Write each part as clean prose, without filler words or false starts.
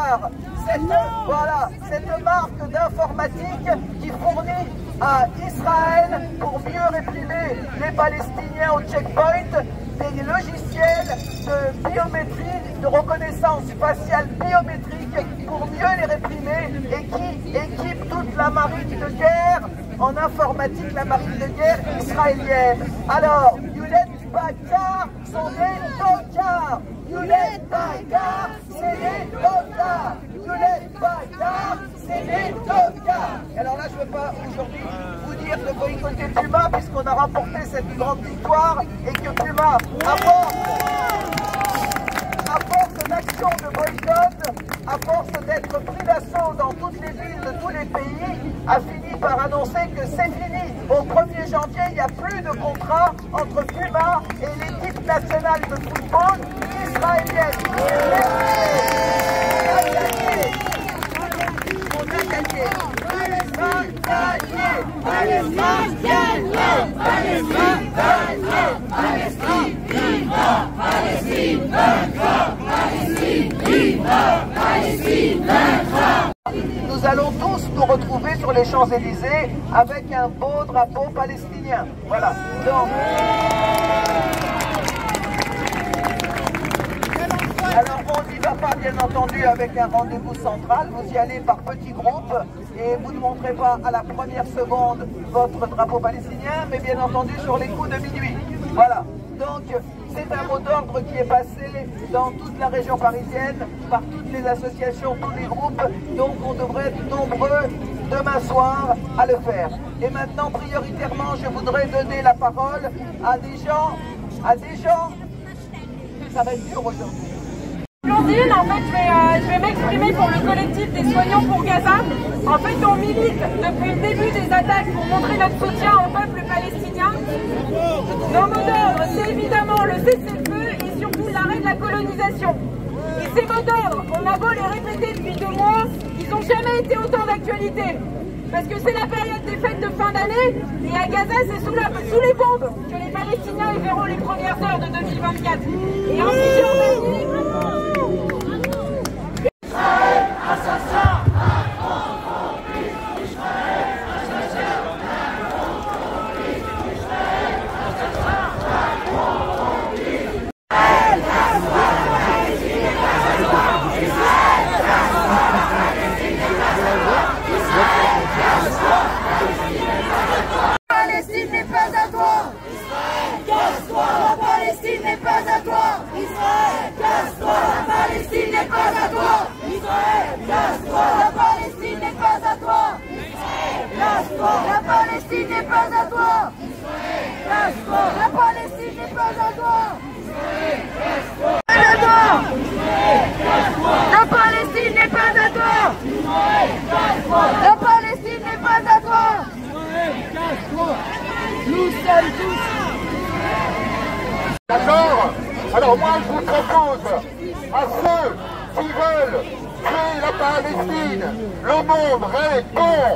Qatar, cette marque d'informatique qui fournit à Israël, pour mieux réprimer les Palestiniens au checkpoint, des logiciels de biométrie, de reconnaissance faciale biométrique pour mieux les réprimer, et qui équipe toute la marine de guerre en informatique, la marine de guerre israélienne. Alors, Hewlett Packard sont des tocards. Hewlett Packard, c'est des tocards. Hewlett Packard, c'est des tocards. Alors là, je ne veux pas aujourd'hui vous dire de boycotter Puma, puisqu'on a remporté cette grande victoire, et que Puma, à force d'action de boycott, à force d'être pris d'assaut dans toutes les villes de tous les pays, a fini par annoncer que c'est fini. Au 1er janvier, il n'y a plus de contrat entre Puma et l'équipe nationale de football israélienne. On a gagné. Nous allons tous nous retrouver sur les Champs-Élysées avec un beau drapeau palestinien. Voilà. Donc, alors on n'y va pas bien entendu avec un rendez-vous central, vous y allez par petits groupes et vous ne montrez pas à la première seconde votre drapeau palestinien, mais bien entendu sur les coups de minuit. Voilà. Donc c'est un mot d'ordre qui est passé dans toute la région parisienne, par toutes les associations, tous les groupes, donc on devrait être nombreux demain soir à le faire. Et maintenant, prioritairement, je voudrais donner la parole à des gens, ça va être dur aujourd'hui. Blondine, en fait, je vais m'exprimer pour le collectif des soignants pour Gaza. En fait, on milite depuis le début des attaques pour montrer notre soutien au peuple palestinien. Nos mots d'ordre, c'est évidemment le cessez-le-feu et surtout l'arrêt de la colonisation. Et ces mots d'ordre, on a beau les répéter depuis 2 mois, ils n'ont jamais été autant d'actualité. Parce que c'est la période des fêtes de fin d'année, et à Gaza, c'est sous les bombes que les Palestiniens y verront les premières heures de 2024. Et en Cisjordanie, Palestine n'est pas à toi. Israël, casse-toi. La Palestine n'est pas à toi. Israël, casse-toi. La Palestine n'est pas à toi. Israël, casse-toi. La Palestine n'est pas à toi. Israël, casse-toi. La Palestine n'est pas à toi. Israël, casse-toi. La Palestine n'est pas à toi. Israël, casse-toi. La Palestine n'est pas à toi. Israël, casse-toi. La Palestine n'est pas à toi. Nous sommes tous. D'accord? Alors moi je vous propose à ceux qui veulent tuer la Palestine, le monde répond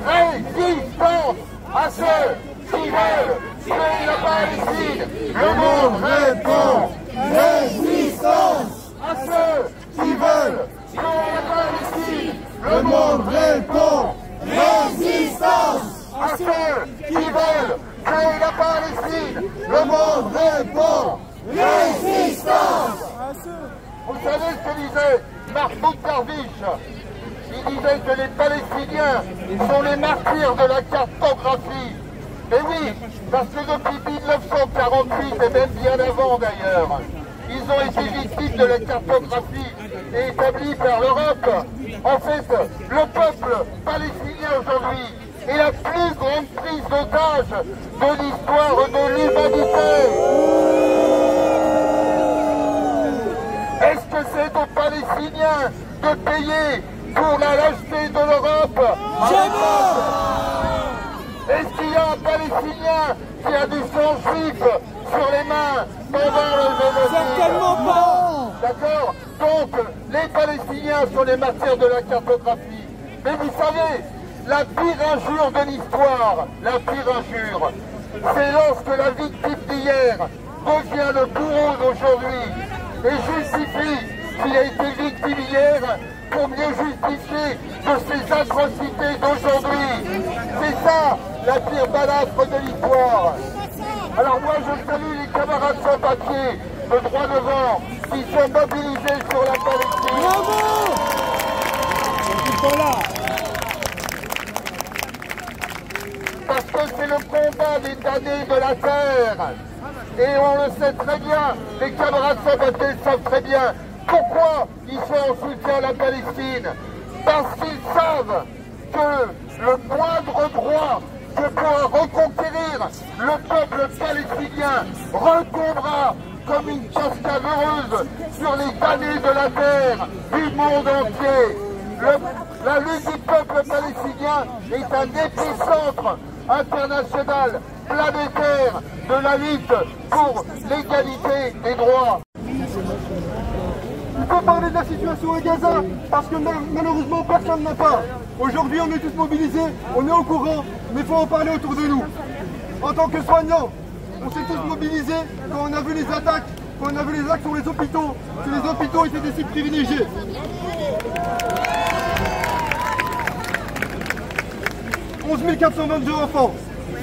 résistance. À ceux qui veulent tuer la Palestine, le monde répond résistance. À ceux qui veulent tuer la Palestine, le monde répond résistance. À ceux qui veulent tuer la Palestine, le monde répond résistance. Vous savez ce que disait Mahmoud Darwish? Il disait que les Palestiniens sont les martyrs de la cartographie. Et oui, parce que depuis 1948, et même bien avant d'ailleurs, ils ont été victimes de la cartographie établie par l'Europe. En fait, le peuple palestinien aujourd'hui est la plus grande prise d'otage de l'histoire de l'humanité. Est-ce que c'est aux Palestiniens de payer pour la lâcheté de l'Europe? Est-ce qu'il y a un Palestinien qui a du sang juif sur les mains pendant le génocide? Certainement pas. D'accord? Donc, les Palestiniens sont les martyrs de la cartographie. Mais vous savez, la pire injure de l'histoire, la pire injure, c'est lorsque la victime d'hier devient le bourreau d'aujourd'hui et justifie qu'il a été victime hier pour mieux justifier de ces atrocités d'aujourd'hui. C'est ça la pire balafre de l'histoire. Alors moi je salue les camarades sans papier de droit devant qui sont mobilisés sur la Palestine. Bravo! Ils sont là. Parce que c'est le combat des damnés de la terre. Et on le sait très bien, les camarades sans papier savent très bien pourquoi ils sont en soutien à la Palestine. Parce qu'ils savent que le moindre droit que pourra reconquérir le peuple palestinien retombera comme une cascade heureuse sur les damnés de la terre du monde entier. La lutte du peuple palestinien est un épicentre international, planétaire de la lutte pour l'égalité des droits. Il faut parler de la situation à Gaza, parce que malheureusement personne n'a pas. Aujourd'hui on est tous mobilisés, on est au courant, mais il faut en parler autour de nous. En tant que soignants, on s'est tous mobilisés quand on a vu les attaques, quand on a vu les actes sur les hôpitaux, que les hôpitaux étaient des sites privilégiés. « 11 422 enfants,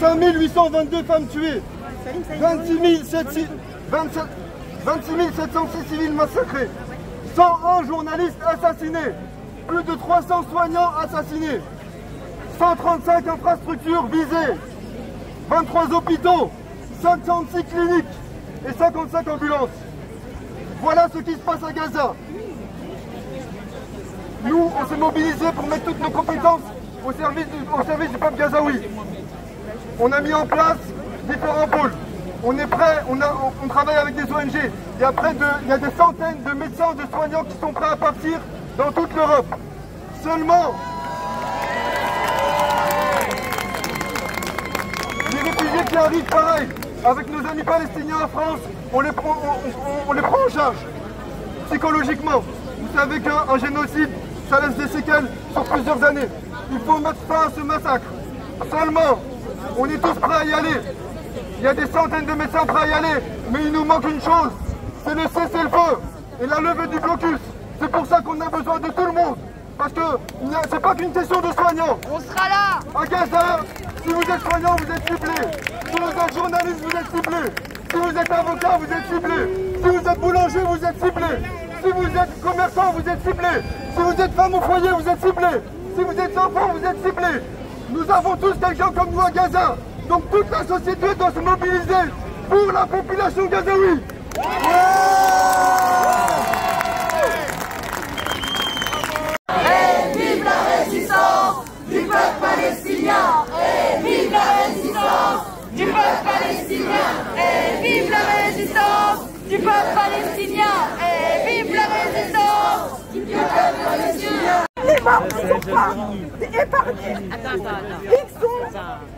5 822 femmes tuées, 26 706 civils massacrés, 101 journalistes assassinés, plus de 300 soignants assassinés, 135 infrastructures visées, 23 hôpitaux, 56 cliniques et 55 ambulances. Voilà ce qui se passe à Gaza. Nous, on s'est mobilisés pour mettre toutes nos compétences au service du peuple gazaoui. On a mis en place différents pôles. On est prêt, on travaille avec des ONG. Il y a des centaines de médecins, de soignants qui sont prêts à partir dans toute l'Europe. Seulement, les réfugiés qui arrivent, pareil, avec nos amis palestiniens en France, on les prend en charge psychologiquement. Vous savez qu'un génocide, ça laisse des séquelles sur plusieurs années. Il faut mettre fin à ce massacre. Seulement, on est tous prêts à y aller. Il y a des centaines de médecins prêts à y aller, mais il nous manque une chose, c'est le cessez-le-feu et la levée du blocus. C'est pour ça qu'on a besoin de tout le monde. Parce que c'est pas qu'une question de soignants. On sera là. À Gaza, si vous êtes soignant, vous êtes ciblés. Si vous êtes journaliste, vous êtes ciblés. Si vous êtes avocat, vous êtes ciblés. Si vous êtes boulanger, vous êtes ciblés. Si vous êtes commerçant, vous êtes ciblés. Si vous êtes femme au foyer, vous êtes ciblés. Si vous êtes enfant, vous êtes ciblés. Nous avons tous quelqu'un comme nous à Gaza. Donc toute la société doit se mobiliser pour la population gazaoui. Et vive la résistance du peuple palestinien. Et vive la résistance du peuple palestinien. Et vive la résistance du peuple palestinien. Et vive la résistance du peuple palestinien. Les morts ne sont pas épargnés. Ils sont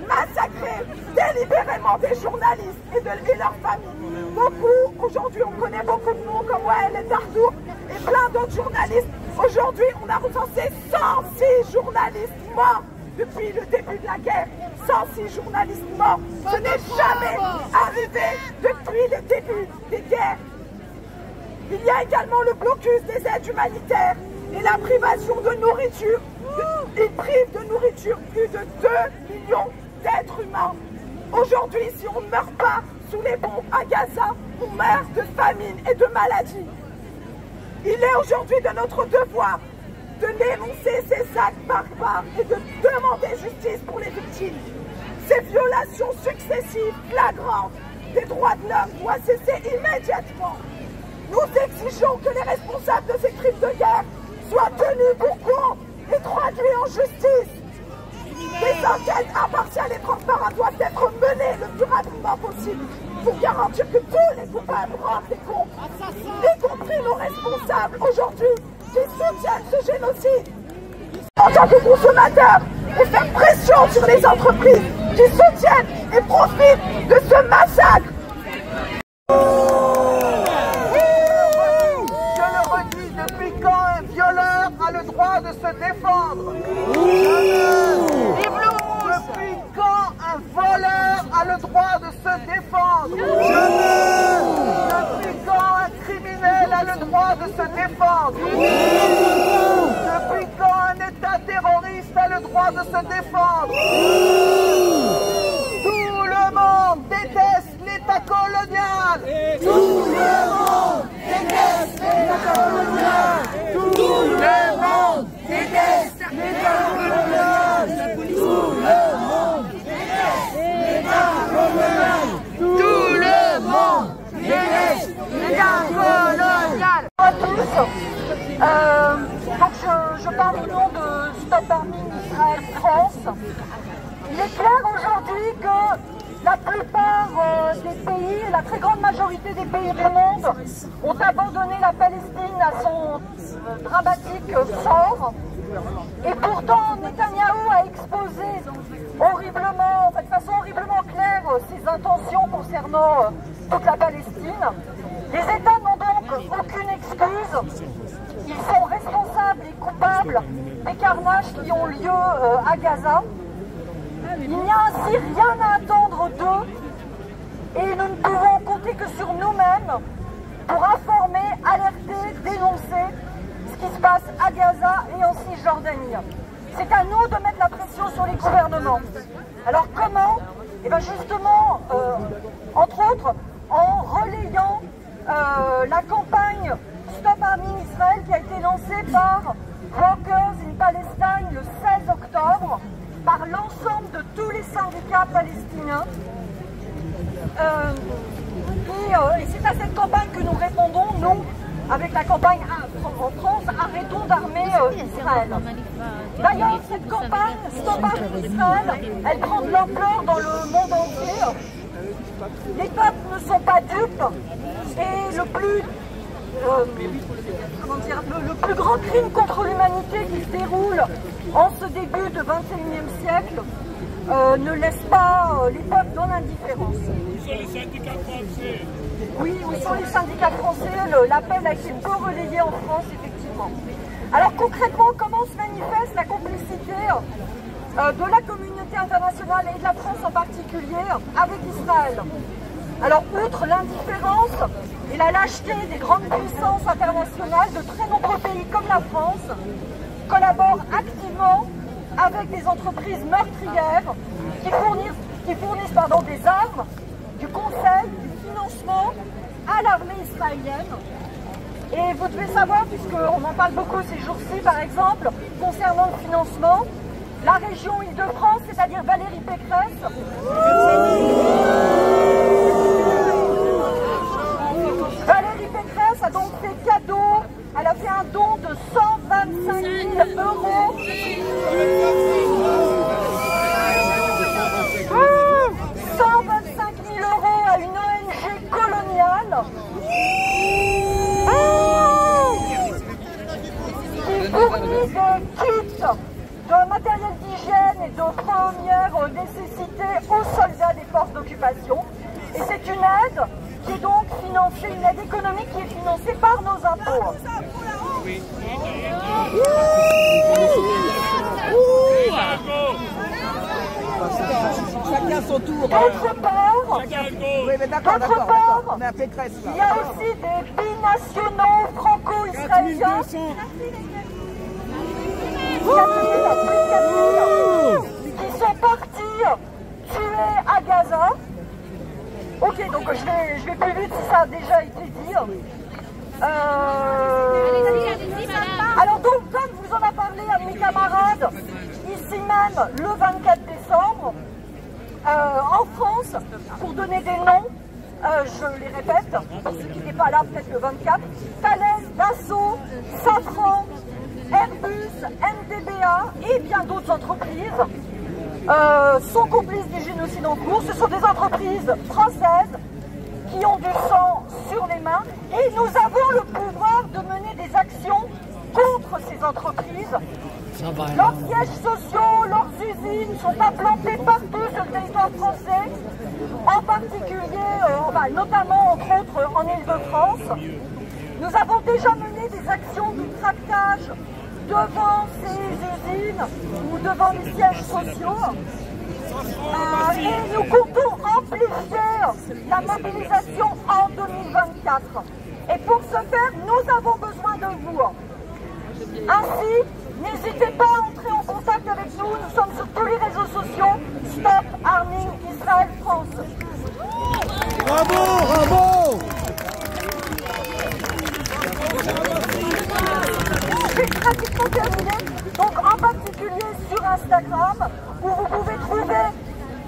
massacrés délibérément des journalistes et leurs familles. Beaucoup, aujourd'hui on connaît beaucoup de noms comme Wael et Tardour et plein d'autres journalistes. Aujourd'hui on a recensé 106 journalistes morts depuis le début de la guerre. 106 journalistes morts. Ce n'est jamais arrivé depuis le début des guerres. Il y a également le blocus des aides humanitaires et la privation de nourriture. Ils privent de nourriture plus de 2 millions d'êtres humains. Aujourd'hui, si on ne meurt pas sous les bombes à Gaza, on meurt de famine et de maladie. Il est aujourd'hui de notre devoir de dénoncer ces actes barbares et de demander justice pour les victimes. Ces violations successives, flagrantes des droits de l'homme doivent cesser immédiatement. Nous exigeons que les responsables de ces crimes de guerre soient tenus pour compte et traduits en justice. Des enquêtes impartiales et transparentes doivent être menées le plus rapidement possible pour garantir que tous les coupables rendent des comptes, y compris nos responsables aujourd'hui qui soutiennent ce génocide. En tant que consommateurs, et faire pression sur les entreprises qui soutiennent et profitent de ce massacre. Depuis quand un violeur a le droit de se défendre? Depuis quand un voleur a le droit de se défendre? Depuis quand un criminel a le droit de se défendre? défendre. Tout le monde déteste l'État colonial. Tout le monde déteste l'État colonial. Tout le monde déteste l'État colonial. Tout le monde déteste l'État colonial. Tout le monde déteste l'État colonial. Bonjour à tous. Donc je parle au nom de Stop Arming Israël France. Il est clair aujourd'hui que la plupart des pays, la très grande majorité des pays du monde ont abandonné la Palestine à son dramatique sort. Et pourtant, Netanyahou a exposé horriblement, de façon horriblement claire, ses intentions concernant toute la Palestine. Les États n'ont donc aucune excuse. Ils sont responsables et coupables des carnages qui ont lieu à Gaza. Il n'y a ainsi rien à attendre d'eux et nous ne pouvons compter que sur nous-mêmes pour informer, alerter, dénoncer ce qui se passe à Gaza et en Cisjordanie. C'est à nous de mettre la pression sur les gouvernements. Alors comment? Eh bien justement, entre autres, en relayant la campagne Stop Arming Israel qui a été lancée par Workers in Palestine le 16 octobre par l'ensemble de tous les syndicats palestiniens. Et c'est à cette campagne que nous répondons, nous, avec la campagne en France, arrêtons d'armer Israël. D'ailleurs, cette campagne Stop Arming Israel, elle prend de l'ampleur dans le monde entier. Les peuples ne sont pas dupes et le plus grand crime contre l'humanité qui se déroule en ce début de 21e siècle ne laisse pas les peuples dans l'indifférence. Où sont les syndicats français? Oui, où sont les syndicats français? L'appel a été peu relayé en France, effectivement. Alors concrètement, comment se manifeste la complicité de la communauté internationale et de la France en particulier avec Israël? Alors, outre l'indifférence et la lâcheté des grandes puissances internationales, de très nombreux pays comme la France collaborent activement avec des entreprises meurtrières qui fournissent des armes, du conseil, du financement à l'armée israélienne. Et vous devez savoir, puisqu'on en parle beaucoup ces jours-ci, par exemple, concernant le financement, la région Île-de-France, c'est-à-dire Valérie Pécresse, a donc fait cadeau, elle a fait un don de 125 000 euros. 125 000 euros à une ONG coloniale qui fournit des kits de matériel d'hygiène et de première nécessité aux soldats des forces d'occupation. Et c'est une aide qui est donc financée, une aide économique qui est financée par nos impôts. Chacun son tour. D'autre part, il y a aussi des binationaux franco-israéliens qui sont partis tuer à Gaza. Ok, donc je vais plus vite si ça a déjà été dit. Alors donc, comme vous en a parlé à mes camarades, ici même le 24 décembre, en France, pour donner des noms, je les répète, pour ceux qui n'étaient pas là, peut-être le 24, Thales, Dassault, Safran, Airbus, MDBA et bien d'autres entreprises sont complices du génocide en cours. Ce sont des entreprises françaises qui ont du sang sur les mains et nous avons le pouvoir de mener des actions contre ces entreprises. Leurs sièges sociaux, leurs usines sont implantés partout sur le territoire français, en particulier, notamment entre autres en Île-de-France. Nous avons déjà mené des actions de tractage devant ces usines ou devant les sièges sociaux. Et nous comptons amplifier la mobilisation en 2024. Et pour ce faire, nous avons besoin de vous. Ainsi, N'hésitez pas à entrer en contact avec nous. Nous sommes sur tous les réseaux sociaux. Stop Arming Israël France. Bravo, bravo. C'est pratiquement terminé. Donc en particulier sur Instagram, où vous pouvez trouver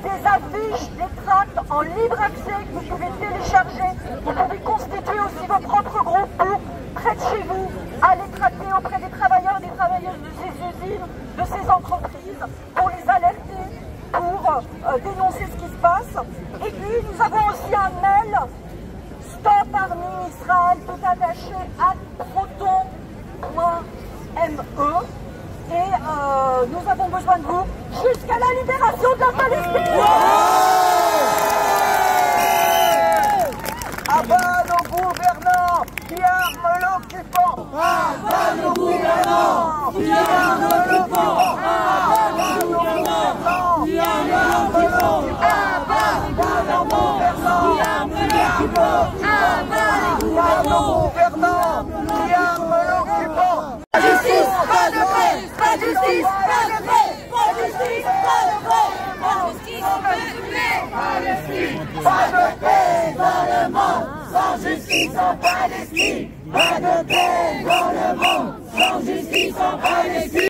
des affiches, des tracts en libre accès que vous pouvez télécharger. Vous pouvez constituer aussi vos propres groupes pour, près de chez vous, aller tracter auprès des travailleurs et des travailleuses de ces usines, de ces entreprises, pour les alerter, pour dénoncer ce qui se passe. Et puis nous avons aussi un mail, Stop Arming Israël, tout attaché à proton.me. Et nous avons besoin de vous jusqu'à la libération de la Palestine. Abat nos gouvernants qui arment l'occupant. Abat nos gouvernants qui arment l'occupant. Abat nos gouvernants qui arment l'occupant. Abat nos gouvernants qui arment l'occupant. Abat nos gouvernants qui arment l'occupant. Pas de justice, pas de paix, pas de justice, pas de paix, pas de justice, pas de paix, pas de justice, pas de paix, pas de paix dans le monde, sans justice en Palestine, pas de paix dans le monde, sans justice en Palestine.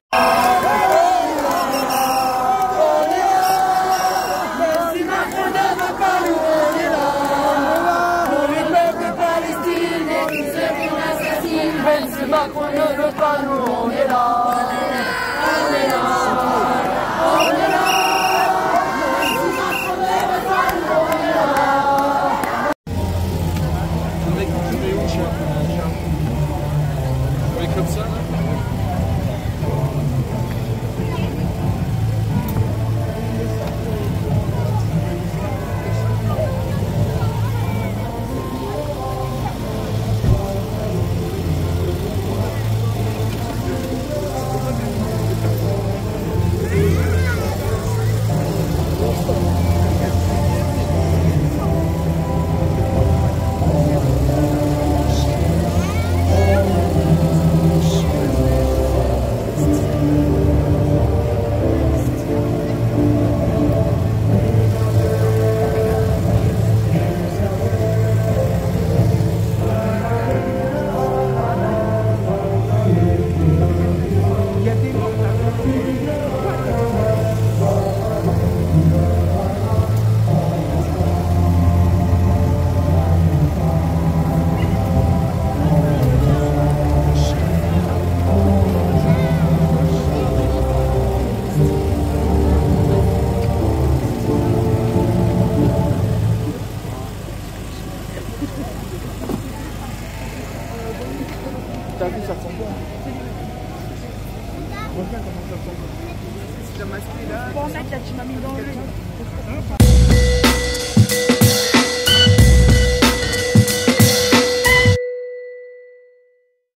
Si Macron ne veut pas nous, on est là. Pour le peuple palestinien et tous ceux qui l'assassinent. Même si Macron ne veut pas nous, on est là. On est là. On est là. Même si Macron ne veut pas nous, on est là. Le mec, tu mets où, chien? Tu mets comme ça, là? T'as vu, ça ressemble bien. Regarde comment ça ressemble. C'est la masquée là. Pour en mettre là, tu m'as mis dans le jeu.